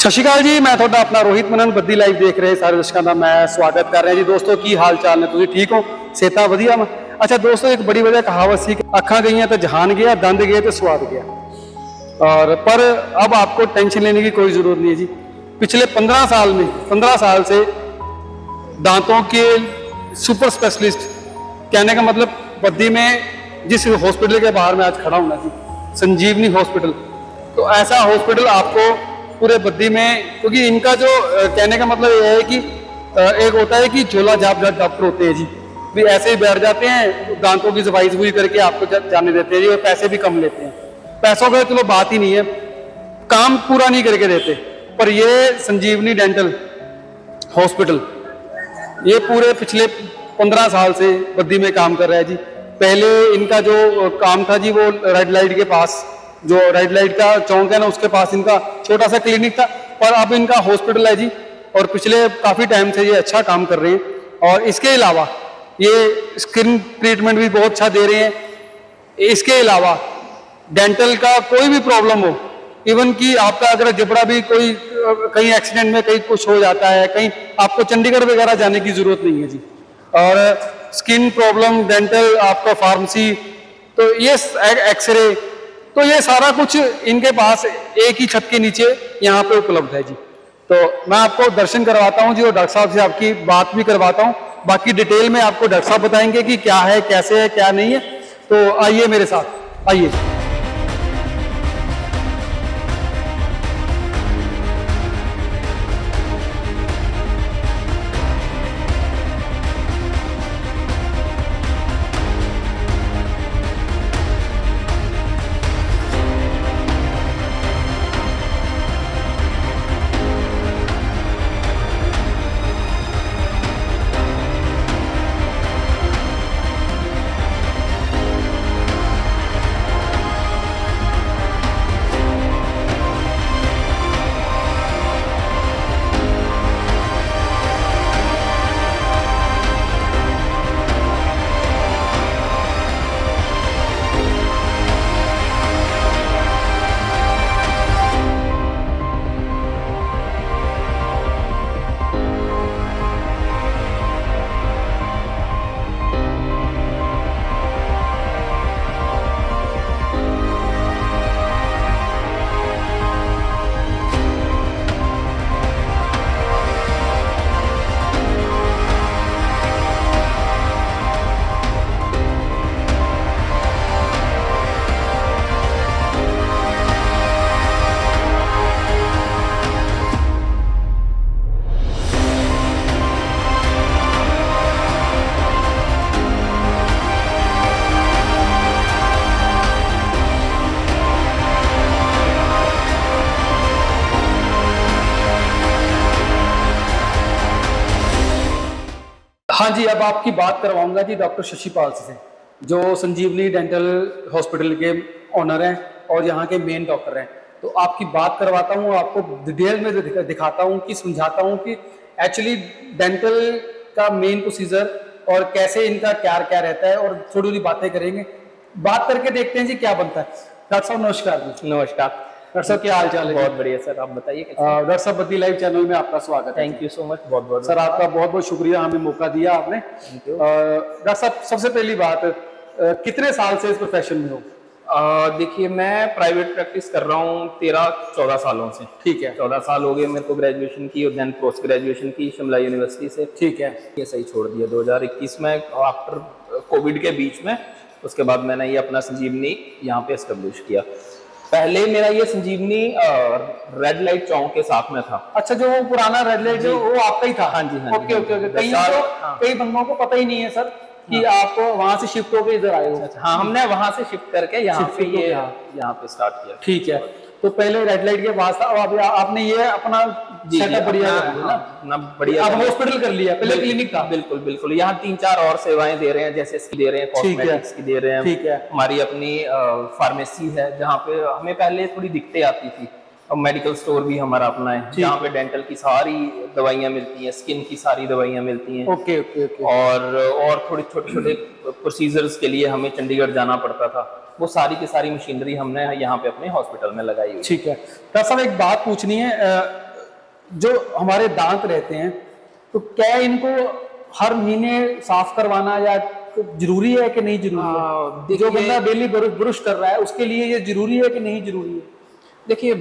ਸਤਿ ਸ਼੍ਰੀ ਅਕਾਲ ਜੀ, मैं ਤੁਹਾਡਾ ਆਪਣਾ ਰੋਹਿਤ ਮਨਨ ਬੱਦੀ ਲਾਈਵ ਦੇਖ ਰਹੇ ਸਾਰੇ ਦਰਸ਼ਕਾਂ ਦਾ मैं स्वागत कर रहा जी। दोस्तों की हाल चाल ने, तुसीं ठीक हो? सेहत वधिया वा? अच्छा दोस्तों, एक बड़ी वजह कहावत सी कि अखां गई तो जहान गया, दंद गए तो स्वाद गया। और पर अब आपको टेंशन लेने की कोई ज़रूरत नहीं है जी। पिछले 15 साल से दांतों के सुपर स्पेशलिस्ट, कहने का मतलब बद्दी में जिस हॉस्पिटल के बाहर मैं आज खड़ा हूँ ना जी, संजीवनी हॉस्पिटल, तो ऐसा हॉस्पिटल आपको पूरे बद्दी में, क्योंकि इनका जो कहने का मतलब ये है कि एक होता है कि झोला झाप डॉक्टर होते हैं जी, भी ऐसे ही बैठ जाते हैं, दांतों की सफाई सफाई करके आपको जाने देते हैं जी, और पैसे भी कम लेते हैं। पैसों का चलो बात ही नहीं है, काम पूरा नहीं करके देते। पर ये संजीवनी डेंटल हॉस्पिटल ये पूरे पिछले 15 साल से बद्दी में काम कर रहा है जी। पहले इनका जो काम था जी, वो रेड लाइट के पास, जो रेड लाइट का चौक है ना, उसके पास इनका छोटा सा क्लिनिक था, पर अब इनका हॉस्पिटल है जी। और पिछले काफ़ी टाइम से ये अच्छा काम कर रहे हैं। और इसके अलावा ये स्किन ट्रीटमेंट भी बहुत अच्छा दे रहे हैं। इसके अलावा डेंटल का कोई भी प्रॉब्लम हो, इवन कि आपका अगर जबड़ा भी कोई कहीं एक्सीडेंट में कहीं कुछ हो जाता है, कहीं आपको चंडीगढ़ वगैरह जाने की ज़रूरत नहीं है जी। और स्किन प्रॉब्लम, डेंटल, आपका फार्मेसी, तो ये एक्सरे, तो ये सारा कुछ इनके पास एक ही छत के नीचे यहाँ पे उपलब्ध है जी। तो मैं आपको दर्शन करवाता हूँ जी, और डॉक्टर साहब से आपकी बात भी करवाता हूँ। बाकी डिटेल में आपको डॉक्टर साहब बताएंगे कि क्या है, कैसे है, क्या नहीं है। तो आइए मेरे साथ, आइए। हाँ जी, अब आपकी बात करवाऊंगा जी डॉक्टर शशिपाल से, जो संजीवनी डेंटल हॉस्पिटल के ऑनर हैं और यहाँ के मेन डॉक्टर हैं। तो आपकी बात करवाता हूँ, आपको डिटेल में दिखाता हूँ, कि समझाता हूँ कि एक्चुअली डेंटल का मेन प्रोसीजर और कैसे इनका क्या क्या रहता है, और थोड़ी थोड़ी बातें करेंगे। बात करके देखते हैं जी क्या बनता है। डॉक्टर साहब नमस्कार जी। नमस्कार डॉक्टर साहब क्या हाल चाल है? बहुत बढ़िया सर, आप बताइए। डॉक्टर साहब बद्दी लाइव चैनल में आपका स्वागत है। थैंक यू सो मच, बहुत बहुत सर आपका बहुत बहुत शुक्रिया, हमें मौका दिया आपने। डॉक्टर साहब सबसे पहली बात, कितने साल से इस प्रोफेशन में हो? देखिए, मैं प्राइवेट प्रैक्टिस कर रहा हूँ 13-14 सालों से। ठीक है। 14 साल हो गए मेरे को ग्रेजुएशन की, और देन पोस्ट ग्रेजुएशन की शिमला यूनिवर्सिटी से। ठीक है। ये सही छोड़ दिया 2021 में, आफ्टर कोविड के बीच में। उसके बाद मैंने ये अपना संजीवनी यहाँ पे एस्टेब्लिश किया। पहले मेरा ये संजीवनी रेड लाइट चौक के साथ में था। अच्छा, जो वो पुराना रेड लाइट जो वो आपका ही था? हाँ जी, हाँ ओके ओके ओके। कई बंदों को पता ही नहीं है सर कि आप वहां से शिफ्ट होकर इधर आए हो। हाँ, हमने वहां से शिफ्ट करके यहाँ पे स्टार्ट किया। ठीक है। तो पहले रेड लाइट के पास था, अब आपने ये अपना सेटअप बढ़िया ना बढ़िया अब हॉस्पिटल कर लिया, पहले क्लिनिक था। बिल्कुल बिल्कुल। यहाँ 3-4 और सेवाएं दे रहे हैं, जैसे इसकी दे रहे हैं, कॉस्मेटिक्स की दे रहे हैं। ठीक है। हमारी अपनी फार्मेसी है, जहाँ पे हमें पहले थोड़ी दिक्कतें आती थी। और मेडिकल स्टोर भी हमारा अपना है, जहाँ पे डेंटल की सारी दवाइयाँ मिलती हैं, स्किन की सारी दवाइयाँ मिलती हैं। Okay okay okay. और थोड़े छोटे छोटे प्रोसीजर्स के लिए हमें चंडीगढ़ जाना पड़ता था। वो सारी की सारी मशीनरी हमने यहाँ पे अपने हॉस्पिटल में लगाई हुई। ठीक है। डॉक्टर साहब एक बात पूछनी है, जो हमारे दांत रहते हैं, तो क्या इनको हर महीने साफ करवाना या जरूरी है कि नहीं जरूरी है? जो बंदा डेली ब्रश कर रहा है उसके लिए ये जरूरी है कि नहीं जरूरी है? देखिए,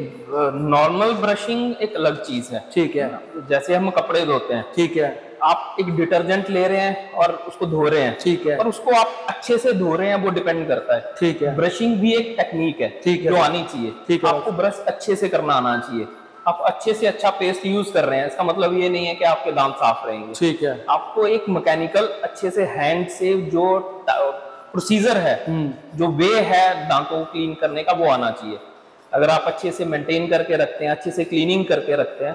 नॉर्मल ब्रशिंग एक अलग चीज है। ठीक है। जैसे हम कपड़े धोते हैं, ठीक है। आप एक डिटर्जेंट ले रहे हैं और उसको धो रहे हैं, ठीक है। और उसको आप अच्छे से धो रहे हैं, वो डिपेंड करता है। ठीक है। ब्रशिंग भी एक टेक्निक है, ठीक है, जो आनी चाहिए। ठीक है। आपको ब्रश अच्छे से करना आना चाहिए। आप अच्छे से अच्छा पेस्ट यूज कर रहे हैं, इसका मतलब ये नहीं है कि आपके दांत साफ रहेंगे। ठीक है। आपको एक मैकेनिकल अच्छे से हैंड से जो प्रोसीजर है, जो वे है दांतों को क्लीन करने का, वो आना चाहिए। अगर आप अच्छे से मेंटेन करके रखते हैं, अच्छे से क्लीनिंग करके रखते हैं,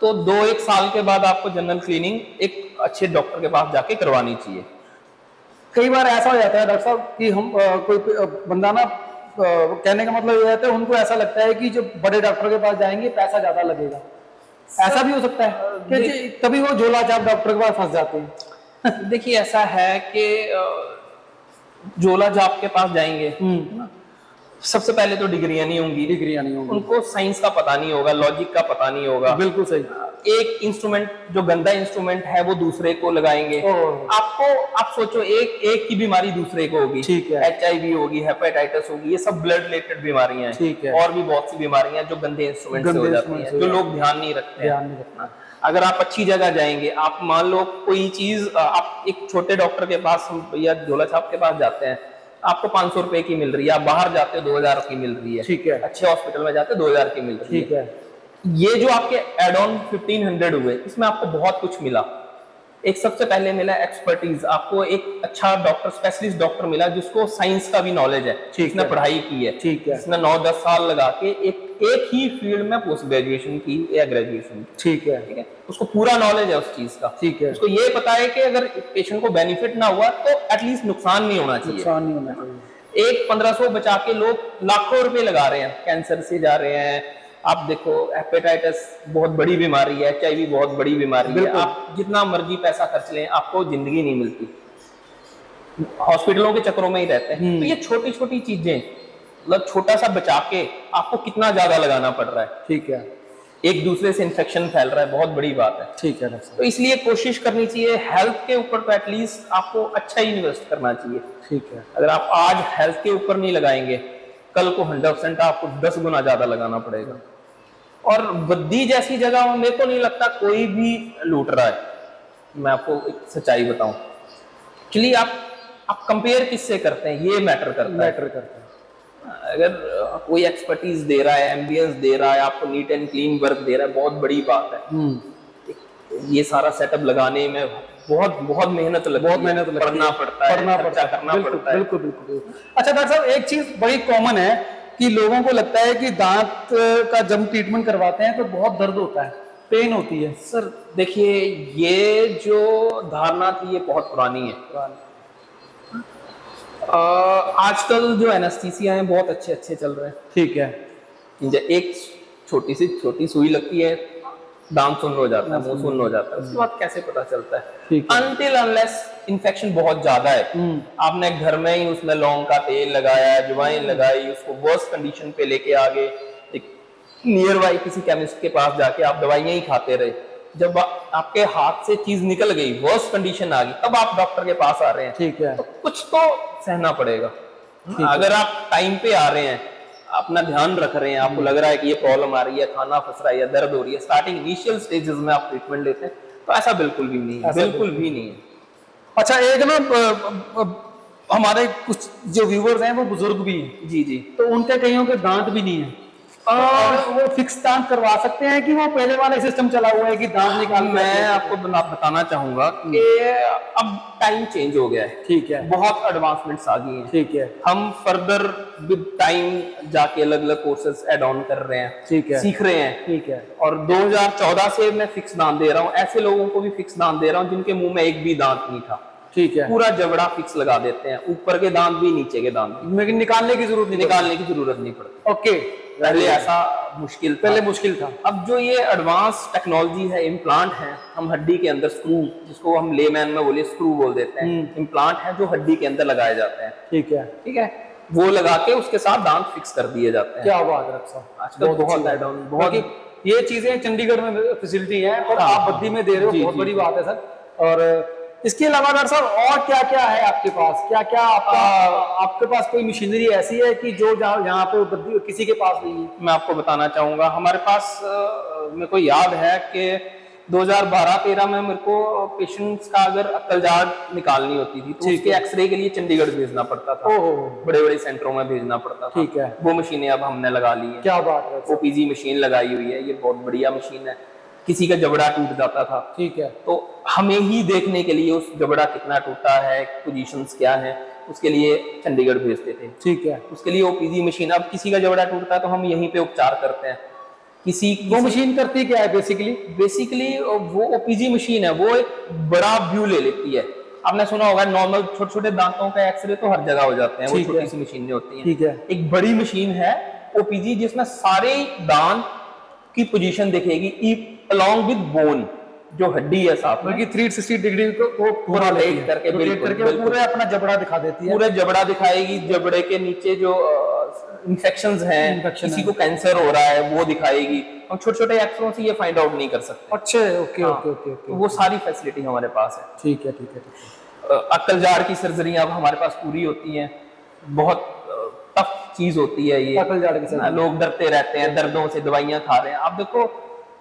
तो 2-1 साल के बाद आपको जनरल क्लीनिंग एक अच्छे डॉक्टर के पास जाके करवानी चाहिए। कई बार ऐसा हो जाता है डॉक्टर साहब कि हम कोई बंदा ना, कहने का मतलब ये है, उनको ऐसा लगता है कि जब बड़े डॉक्टर के पास जाएंगे पैसा ज्यादा लगेगा। ऐसा भी हो सकता है कि तभी वो झोला छाप डॉक्टर के पास फंस जाते हैं। देखिए, ऐसा है कि झोला छाप के पास जाएंगे, सबसे पहले तो डिग्रियां नहीं होंगी, उनको साइंस का पता नहीं होगा, लॉजिक का पता नहीं होगा। बिल्कुल सही। एक इंस्ट्रूमेंट जो गंदा इंस्ट्रूमेंट है वो दूसरे को लगाएंगे। आप सोचो, एक की बीमारी दूसरे को होगी। ठीक है। HIV होगी, हेपेटाइटिस होगी, ये सब ब्लड रिलेटेड बीमारियां हैं। ठीक है। और भी बहुत सी बीमारियां जो गंदे इंस्ट्रूमेंट से हो जाती हैं, जो लोग ध्यान नहीं रखते हैं। अगर आप अच्छी जगह जाएंगे, आप मान लो कोई चीज, आप एक छोटे डॉक्टर के पास या झोला छाप के पास जाते हैं, आपको 500 रुपए की मिल रही है, आप बाहर जाते हो 2000 की मिल रही है। ठीक है। अच्छे हॉस्पिटल में जाते हो 2000 की मिल रही है। ठीक है। ये जो आपके एड ऑन 1500 हुए, इसमें आपको बहुत कुछ मिला। एक सबसे पहले मिला एक्सपर्टीज, आपको एक अच्छा डॉक्टर, स्पेशलिस्ट डॉक्टर मिला जिसको साइंस का भी नॉलेज है, जिसने पढ़ाई की है, जिसने 9-10 साल लगा के एक ही फील्ड में पोस्ट ग्रेजुएशन की या ग्रेजुएशन की। ठीक है। ठीक है, उसको पूरा नॉलेज है उस चीज का। ठीक है। उसको ये पता है कि अगर पेशेंट को बेनिफिट ना हुआ तो एटलीस्ट नुकसान नहीं होना चाहिए। नुकसान नहीं होना चाहिए। एक 1500 बचा के लोग लाखों रुपए लगा रहे हैं, कैंसर से जा रहे हैं। आप देखो, हेपेटाइटिस बहुत बड़ी बीमारी है, HIV बहुत बड़ी बीमारी है। आप जितना मर्जी पैसा खर्च लें, आपको जिंदगी नहीं मिलती, हॉस्पिटलों के चक्करों में ही रहते हैं। तो ये छोटी छोटी चीजें, मतलब छोटा सा बचा के आपको कितना ज्यादा लगाना पड़ रहा है। ठीक है। एक दूसरे से इन्फेक्शन फैल रहा है, बहुत बड़ी बात है। ठीक है। तो इसलिए कोशिश करनी चाहिए हेल्थ के ऊपर, तो एटलीस्ट आपको अच्छा ही इन्वेस्ट करना चाहिए। ठीक है। अगर आप आज हेल्थ के ऊपर नहीं लगाएंगे, कल को 100% आपको 10 गुना ज्यादा लगाना पड़ेगा। और बद्दी जैसी जगह मेरे को नहीं लगता कोई भी लूट रहा है। मैं आपको एक सच्चाई बताऊं, एक्चुअली आप कंपेयर किससे करते हैं, ये मैटर करता है। अगर कोई एक्सपर्टीज दे रहा है, एम्बियंस दे रहा है, आपको नीट एंड क्लीन वर्क दे रहा है, बहुत बड़ी बात है। ये सारा सेटअप लगाने में बहुत बहुत मेहनत लगती है, पढ़ना पड़ता है, करना पड़ता है। बिल्कुल बिल्कुल। अच्छा डॉक्टर साहब, एक चीज बड़ी कॉमन है कि लोगों को लगता है कि दांत का जब ट्रीटमेंट करवाते हैं तो बहुत दर्द होता है, पेन होती है। सर देखिए, ये जो धारणा थी ये बहुत पुरानी है। आजकल जो एनेस्थीसिया हैं बहुत अच्छे चल रहे हैं। ठीक है। एक छोटी सुई लगती है, दांत सुन्न हो जाता है, मुंह सुन्न हो जाता है, उसके बाद कैसे पता चलता है? अनटिल अनलेस इन्फेक्शन बहुत ज्यादा है, आपने घर में ही उसमें लौंग का तेल लगाया, अजवाइन लगाई, उसको वर्स्ट कंडीशन पे लेके आ गए, एक नियर बाई किसी केमिस्ट के पास जाके आप दवाइयां ही खाते रहे, जब आपके हाथ से चीज निकल गई, वर्स्ट कंडीशन आ गई, तब आप डॉक्टर के पास आ रहे हैं। ठीक है। तो कुछ तो सहना पड़ेगा। अगर आप टाइम पे आ रहे हैं, अपना ध्यान रख रहे हैं, आपको लग रहा है कि ये प्रॉब्लम आ रही है, खाना फंस रहा है या दर्द हो रही है, स्टार्टिंग इनिशियल स्टेजेस में आप ट्रीटमेंट लेते हैं, तो ऐसा बिल्कुल भी नहीं है, बिल्कुल भी नहीं है। अच्छा, एक ना हमारे कुछ जो व्यूअर्स हैं वो बुजुर्ग भी हैं। जी जी। तो उनके कईयों के दांत भी नहीं है, वो फिक्स दांत करवा सकते हैं कि वो पहले वाला सिस्टम चला हुआ है कि दांत निकाल? मैं आपको बताना चाहूंगा कि अब टाइम चेंज हो गया है। ठीक है। बहुत एडवांसमेंट्स आ गई हैं। ठीक है। हम फर्दर विद टाइम जाके अलग अलग कोर्सेज ऐड ऑन कर रहे हैं। ठीक है। सीख रहे हैं। ठीक है। और 2014 से मैं फिक्स दांत दे रहा हूँ, ऐसे लोगों को भी फिक्स दांत दे रहा हूँ जिनके मुंह में एक भी दांत नहीं था। ठीक है। पूरा जबड़ा फिक्स लगा देते हैं, ऊपर के दांत भी नीचे के दांत भी, लेकिन निकालने की जरूरत नहीं पड़ती। ओके। पहले ऐसा मुश्किल था। अब जो ये एडवांस टेक्नोलॉजी है, इम्प्लांट है, हम हड्डी के अंदर स्क्रू, जिसको हम लेमैन में बोले स्क्रू बोल देते हैं, इम्प्लांट है जो हड्डी के अंदर लगाए जाते हैं। ठीक है। ठीक है, वो लगा के उसके साथ दांत फिक्स कर दिए जाते हैं। क्या बात है साहब, आजकल बहुत ये चीजें चंडीगढ़ में फैसिलिटी है और आप बद्दी में दे रहे हो, बहुत बड़ी बात है सर। और इसके अलावा डॉक्टर साहब और क्या क्या है आपके पास, क्या क्या आपके पास कोई मशीनरी ऐसी है कि जो यहाँ पे बद्दी किसी के पास नहीं है? मैं आपको बताना चाहूंगा, हमारे पास मेरे को याद है कि 2012-13 में मेरे को पेशेंट्स का अगर अक्कल जाड़ निकालनी होती थी तो उसके एक्सरे के लिए चंडीगढ़ भेजना पड़ता था, बड़े बड़े सेंटरों में भेजना पड़ता था। ठीक है, वो मशीनें अब हमने लगा ली है। क्या बात है। ओपीजी मशीन लगाई हुई है, ये बहुत बढ़िया मशीन है। किसी का जबड़ा टूट जाता था, ठीक है, तो हमें ही देखने के लिए उस जबड़ा कितना टूटा है, पोजीशंस क्या है, उसके लिए चंडीगढ़ भेजते थे। ठीक है, उसके लिए ओपीजी मशीन, अब किसी का जबड़ा टूटता है तो हम यहीं पे उपचार करते हैं। वो मशीन करती क्या है बेसिकली वो ओपीजी मशीन है, वो एक बड़ा व्यू ले लेती है। आपने सुना होगा नॉर्मल छोटे छोटे दांतों का एक्सरे तो हर जगह हो जाते हैं, वो छोटी सी मशीनें होती हैं। ठीक है, एक बड़ी मशीन है ओपीजी जिसमें सारे दांत की पोजीशन दिखेगी अलोंग विद बोन, जो हड्डी है साथ में, 360 डिग्री को पूरा रोटेट करके पूरा अपना जबड़ा दिखा देती है। पूरा जबड़ा दिखाएगी, जबड़े के नीचे जो इन्फेक्शंस हैं, किसी को कैंसर हो रहा है वो दिखाएगी। हम छोटे छोटे एक्सरों से ये फाइंड आउट नहीं कर सकते। अच्छे, ओके ओके ओके ओके, वो सारी फैसिलिटी हमारे पास है। ठीक है ठीक है ठीक है। अक्कल जाड़ की सर्जरी अब हमारे पास पूरी होती है, बहुत टफ चीज होती है ये। अक्कल जाड़ की सर्जरी लोग डरते रहते हैं, दर्दों से दवाइयां खा रहे हैं। आप देखो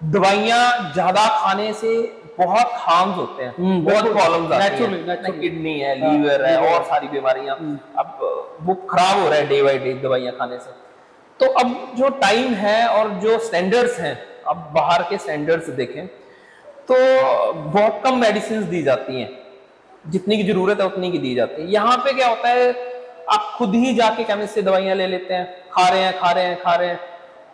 दवाइयां ज्यादा खाने से बहुत हार्म्स होते हैं, बहुत प्रॉब्लम्स आती हैं, किडनी है, लीवर है और सारी बीमारियां। अब वो खराब हो रहा है डे बाय डे दवाइयां खाने से। तो अब जो टाइम है और जो स्टैंडर्ड्स हैं, अब बाहर के स्टैंडर्ड्स देखें तो बहुत कम मेडिसिन दी जाती हैं, जितनी की जरूरत है उतनी की दी जाती है। यहाँ पे क्या होता है, आप खुद ही जाके केमिस्ट से दवाइयां ले लेते हैं, खा रहे हैं,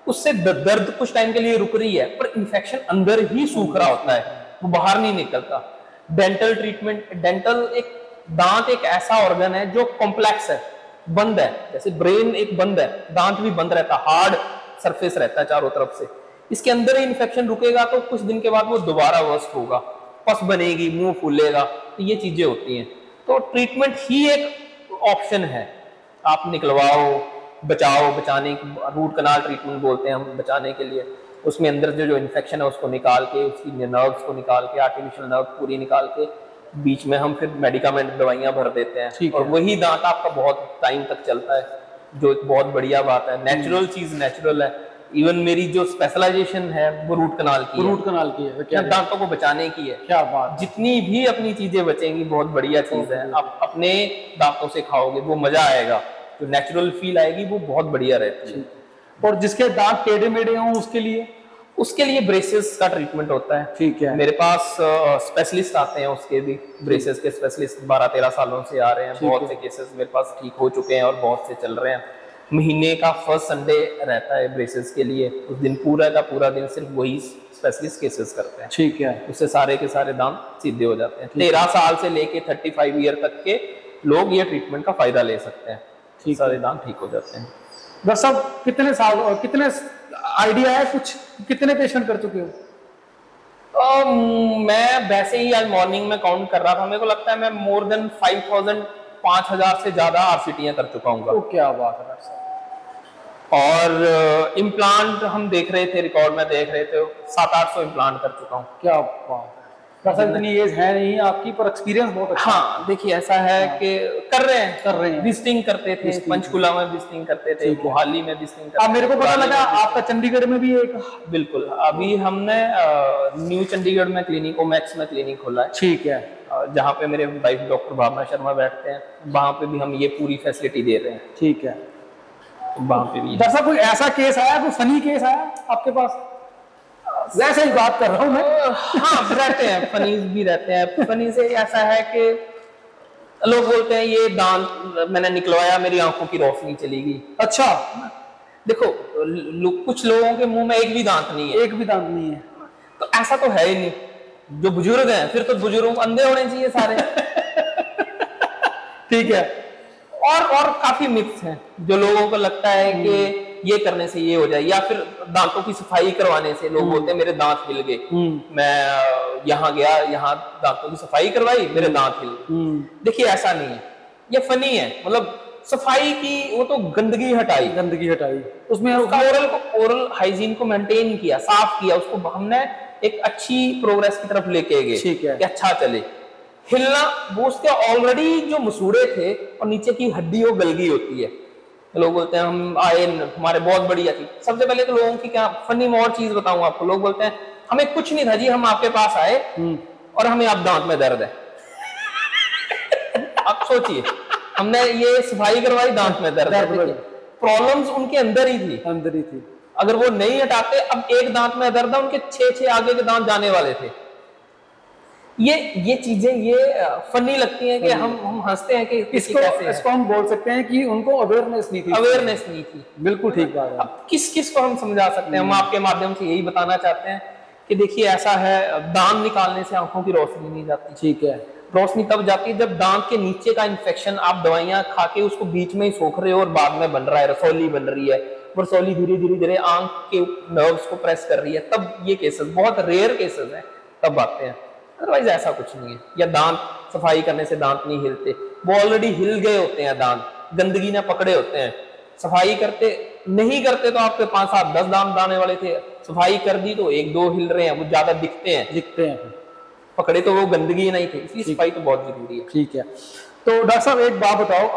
उससे दर्द कुछ टाइम के लिए रुक रही है, पर इन्फेक्शन अंदर ही सूख रहा होता है, वो बाहर नहीं निकलता। डेंटल ट्रीटमेंट, डेंटल एक दांत एक ऐसा ऑर्गन है जो कॉम्प्लेक्स है, बंद है, जैसे ब्रेन एक बंद है, दांत भी बंद रहता, हार्ड सरफेस रहता है चारों तरफ से। इसके अंदर ही इन्फेक्शन रुकेगा तो कुछ दिन के बाद वो दोबारा वर्स्ट होगा, पस बनेगी, मुंह फूलेगा, तो ये चीजें होती हैं। तो ट्रीटमेंट ही एक ऑप्शन है, आप निकलवाओ, बचाओ, बचाने की रूट कनाल ट्रीटमेंट बोलते हैं हम, बचाने के लिए उसमें अंदर जो इन्फेक्शन है उसको निकाल के, उसकी नर्व्स को निकाल के, आर्टिफिशियल नर्व पूरी निकाल के, बीच में हम फिर मेडिकामेंट दवाइयां भर देते हैं, और वही दांत आपका बहुत टाइम तक चलता है, जो एक बहुत बढ़िया बात है। नेचुरल चीज नेचुरल है। इवन मेरी जो स्पेशलाइजेशन है वो रूट कनाल की है, क्या दांतों को बचाने की है। क्या बात, जितनी भी अपनी चीजें बचेंगी बहुत बढ़िया चीज है। आप अपने दांतों से खाओगे वो मजा आएगा, जो नेचुरल फील आएगी वो बहुत बढ़िया रहती है। और जिसके दांत टेढ़े मेढ़े हों उसके लिए ब्रेसेस का ट्रीटमेंट होता है। ठीक है, मेरे पास स्पेशलिस्ट आते हैं, उसके भी ब्रेसेस के स्पेशलिस्ट 12-13 सालों से आ रहे हैं। बहुत से केसेस मेरे पास ठीक हो चुके हैं और बहुत से चल रहे हैं। महीने का फर्स्ट संडे रहता है ब्रेसेस के लिए, उस दिन पूरा का पूरा दिन सिर्फ वही स्पेशलिस्ट केसेस करते हैं। ठीक है, उससे सारे के सारे दांत सीधे हो जाते हैं। 13 साल से लेके 35 ईयर तक के लोग ये ट्रीटमेंट का फायदा ले सकते हैं, सारे दांत ठीक हो जाते हैं। डॉक्टर साहब कितने साल और कितने आइडिया है कुछ, कितने पेशेंट कर चुके हो? मैं वैसे ही आज मॉर्निंग में काउंट कर रहा था, मेरे को लगता है मैं मोर देन 5000 से ज्यादा आरसीटीयां कर चुका हूँ। क्या बात है डॉक्टर साहब। और इम्प्लांट हम देख रहे थे, रिकॉर्ड में देख रहे थे, 700-800 इम्प्लांट कर चुका हूँ। क्या बात है डॉक्टर, इतनी एज है नहीं आपकी पर एक्सपीरियंस बहुत अच्छा। हाँ देखिए ऐसा है कि कर रहे हैं। विजिटिंग करते थे, पंचकुला में विजिटिंग करते थे, मोहाली में विजिटिंग करते थे। मेरे को पता लगा आपका चंडीगढ़ में भी एक, बिल्कुल, अभी हमने न्यू चंडीगढ़ में क्लिनिक, ओमैक्स में क्लिनिक खोला है। ठीक है, जहाँ पे मेरे वाइफ डॉक्टर भावना शर्मा बैठते हैं, वहाँ पे भी हम ये पूरी फैसिलिटी दे रहे हैं। ठीक है, वहाँ पे भी। डॉक्टर साहब कोई ऐसा केस आया, कोई फनी केस आया आपके पास? वैसे ही बात कर रहा हूँ मैं। हाँ रहते हैं, फनी भी रहते हैं। फनी से ऐसा है कि लोग बोलते हैं ये दांत मैंने निकलवाया, मेरी आंखों की रोशनी चली गई। अच्छा, देखो कुछ लोगों के मुंह में एक भी दांत नहीं है, तो ऐसा तो है ही नहीं। जो बुजुर्ग हैं फिर तो बुजुर्गों को अंधे होने चाहिए सारे। ठीक है, और काफी मिथ्स हैं जो लोगों को लगता है कि ये करने से ये हो जाए, या फिर दांतों की सफाई करवाने से लोग बोलते हैं मेरे दांत हिल गए, मैं यहाँ गया, यहाँ दांतों की सफाई करवाई, मेरे दांत हिल गए। देखिए ऐसा नहीं है, ये फनी है। मतलब सफाई की, वो तो गंदगी हटाई, गंदगी हटाई, उसमें उसका ओरल हाइजीन को मेंटेन किया, साफ किया उसको, हमने एक अच्छी प्रोग्रेस की तरफ लेके गए, ठीक है। कि अच्छा चले। हिलना, वो उसके ऑलरेडी जो मसूड़े थे और नीचे की हड्डी वो गल गई होती है। लोग बोलते हैं हम आए, हमारे बहुत बढ़िया थी। सबसे पहले तो लोगों की क्या फनी और चीज बताऊं आपको, लोग बोलते हैं हमें कुछ नहीं था जी, हम आपके पास आए और हमें आप दांत में दर्द है। आप सोचिए, हमने ये सफाई करवाई, दांत में दर्द है, प्रॉब्लम्स उनके अंदर ही थी। अगर वो नहीं हटाते, अब एक दांत में दर्द है, उनके 6 आगे के दांत जाने वाले थे। ये चीजें ये फनी लगती हैं कि हम हंसते हैं कि इसको हम बोल सकते हैं कि उनको अवेयरनेस नहीं थी। बिल्कुल ठीक बात है। अब किस को हम समझा सकते हैं? हम आपके माध्यम से यही बताना चाहते हैं कि देखिए ऐसा है, दांत निकालने से आंखों की रोशनी नहीं जाती। ठीक है। रोशनी तब जाती है जब दांत के नीचे का इन्फेक्शन, आप दवाइयां खा के उसको बीच में ही सोख रहे हो और बाद में बन रहा है, रसौली बन रही है, रसौली धीरे धीरे आंख के नर्व्स को प्रेस कर रही है, तब ये केसेस, बहुत रेयर केसेस हैं, तब आते हैं। अदरवाइज ऐसा कुछ नहीं है। या दांत सफाई करने से दांत नहीं हिलते, वो ऑलरेडी हिल गए होते हैं दांत, गंदगी ने पकड़े होते हैं। सफाई नहीं करते तो आपके 5, 7, 10 दांत दाने वाले थे, सफाई कर दी तो 1, 2 हिल रहे हैं, वो ज्यादा दिखते हैं। पकड़े तो वो गंदगी नहीं थी, इसलिए सफाई तो बहुत जरूरी है। ठीक है। तो डॉक्टर साहब एक बात बताओ,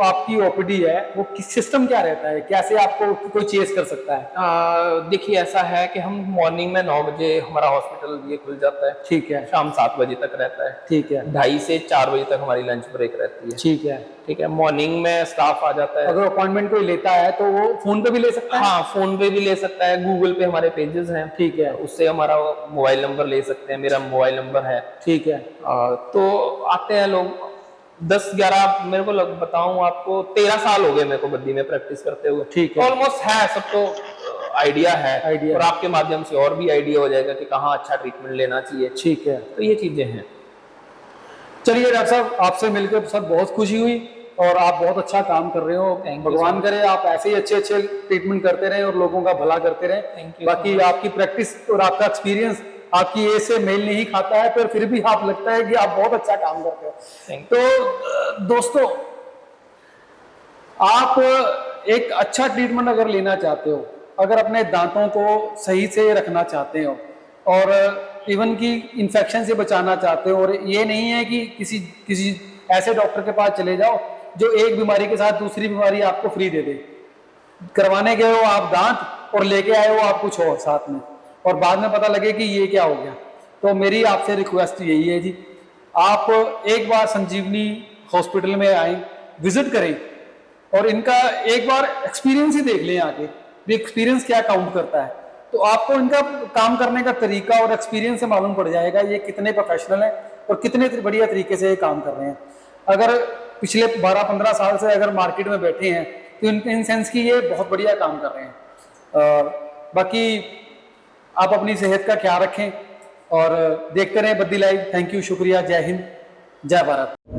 आपकी ओपीडी है वो किस सिस्टम क्या रहता है, कैसे आपको कोई चेस कर सकता है? देखिए ऐसा है कि हम मॉर्निंग में 9 बजे हमारा हॉस्पिटल ये खुल जाता है, ठीक है। शाम 7 बजे तक रहता है, ठीक है। 2:30 से 4 बजे तक हमारी लंच ब्रेक रहती है, ठीक है। मॉर्निंग में स्टाफ आ जाता है। अगर अपॉइंटमेंट कोई लेता है तो वो फोन पे भी ले सकता है? हाँ, फोन पे भी ले सकता है, गूगल पे हमारे पेजेस हैं, ठीक है, उससे हमारा मोबाइल नंबर ले सकते हैं, मेरा मोबाइल नंबर है, ठीक है। तो आते हैं लोग 10-11, मेरे को बताऊं आपको 13 साल हो गए मेरे को बद्दी में प्रैक्टिस करते हुए, ठीक है। ऑलमोस्ट है सबको आइडिया है, और आपके माध्यम से और भी आइडिया हो जाएगा कि कहाँ अच्छा ट्रीटमेंट लेना चाहिए, ठीक है। तो ये चीजें हैं। चलिए डॉक्टर साहब, आपसे मिलकर सब बहुत खुशी हुई और आप बहुत अच्छा काम कर रहे हो। भगवान करे आप ऐसे ही अच्छे ट्रीटमेंट करते रहे और लोगों का भला करते रहे। बाकी आपकी प्रैक्टिस और आपका एक्सपीरियंस आपकी एज से मेल नहीं खाता है, पर फिर भी आप लगता है कि आप बहुत अच्छा काम करते हो। तो दोस्तों, आप एक अच्छा ट्रीटमेंट अगर लेना चाहते हो, अगर अपने दांतों को सही से रखना चाहते हो और इवन की इन्फेक्शन से बचाना चाहते हो, और ये नहीं है कि किसी ऐसे डॉक्टर के पास चले जाओ जो एक बीमारी के साथ दूसरी बीमारी आपको फ्री दे दे। करवाने गए हो आप दांत और लेके आए हो आप कुछ और साथ में, और बाद में पता लगे कि ये क्या हो गया। तो मेरी आपसे रिक्वेस्ट यही है जी, आप एक बार संजीवनी हॉस्पिटल में आए, विजिट करें और इनका एक बार एक्सपीरियंस ही देख लें आके, भी एक्सपीरियंस क्या काउंट करता है। तो आपको इनका काम करने का तरीका और एक्सपीरियंस से मालूम पड़ जाएगा ये कितने प्रोफेशनल हैं और कितने बढ़िया तरीके से ये काम कर रहे हैं। अगर पिछले 12-15 साल से अगर मार्केट में बैठे हैं तो इन सेंस की ये बहुत बढ़िया काम कर रहे हैं। बाकी आप अपनी सेहत का ख्याल रखें और देखते रहें बद्दी लाइव। थैंक यू, शुक्रिया, जय हिंद, जय भारत।